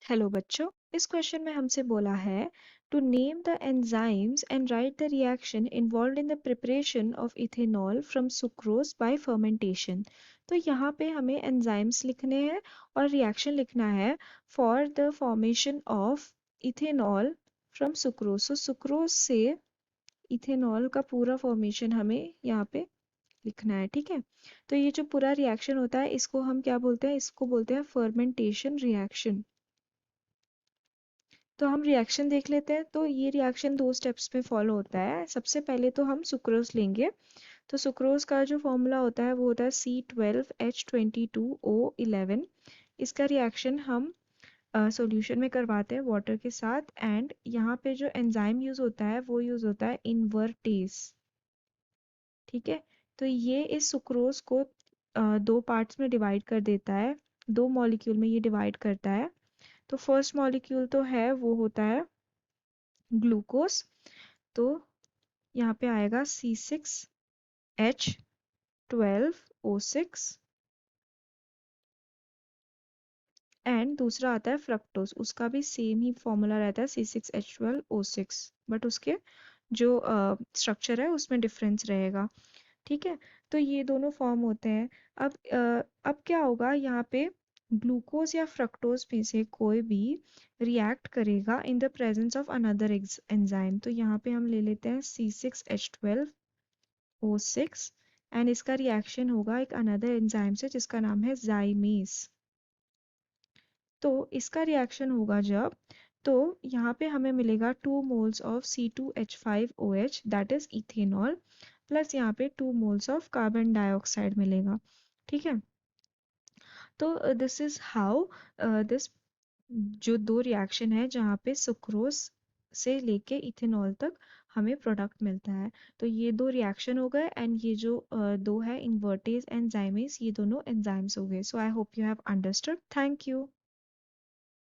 Hello बच्चों, इस question में हमसे बोला है to name the enzymes and write the reaction involved in the preparation of ethanol from sucrose by fermentation. तो यहाँ पे हमें एंजाइम्स लिखने हैं और रिएक्शन लिखना है for the formation of ethanol from sucrose. So sucrose से इथेनॉल का पूरा फॉर्मेशन हमें यहाँ पे लिखना है, ठीक है। तो ये जो पूरा रिएक्शन होता है इसको हम क्या बोलते हैं? इसको बोलते हैं फर्मेंटेशन रिएक्शन। तो हम रिएक्शन देख लेते हैं। तो ये रिएक्शन दो स्टेप्स में फॉलो होता है। सबसे पहले तो हम सुक्रोज लेंगे। तो सुक्रोज का जो फॉर्मूला होता है वो होता है C12H22O11। इसका रिएक्शन हम सॉल्यूशन में करवाते हैं वाटर के साथ। एंड यहाँ पे जो एंजाइम यूज होता है वो यूज होता है इन्वर्टेज, ठीक है। तो ये इस सुक्रोज को दो पार्ट्स में डिवाइड कर देता है, दो मॉलिक्यूल में ये डिवाइड करता है। तो फर्स्ट मॉलिक्यूल तो है वो होता है ग्लूकोज। तो यहाँ पे आएगा C6H12O6। एंड दूसरा आता है फ्रक्टोज, उसका भी सेम ही फॉर्मूला रहता है C6H12O6, बट उसके जो स्ट्रक्चर है उसमें डिफरेंस रहेगा, ठीक है। तो ये दोनों फॉर्म होते हैं। अब क्या होगा यहाँ पे? ग्लूकोज या फ्रक्टोज में से कोई भी रिएक्ट करेगा in the presence of another enzyme. तो यहाँ पे हम ले लेते हैं C6H12O6 एंड इसका रिएक्शन होगा एक अनदर एंजाइम से जिसका नाम है जाइमेस। तो इसका रिएक्शन होगा जब, तो यहाँ पे हमें मिलेगा 2 moles of C2H5OH that is ethanol, plus यहाँ पे 2 मोल्स ऑफ कार्बन डाइऑक्साइड मिलेगा, ठीक है। तो दिस इज हाउ दिस जो दो रिएक्शन है जहाँ पे सुक्रोज से लेके इथेनॉल तक हमें प्रोडक्ट मिलता है। तो ये दो रिएक्शन हो गए एंड ये जो दो है इन्वर्टेज एंड जाइमेस, ये दोनों एंजाइम्स हो गए। So I hope you have understood. Thank you.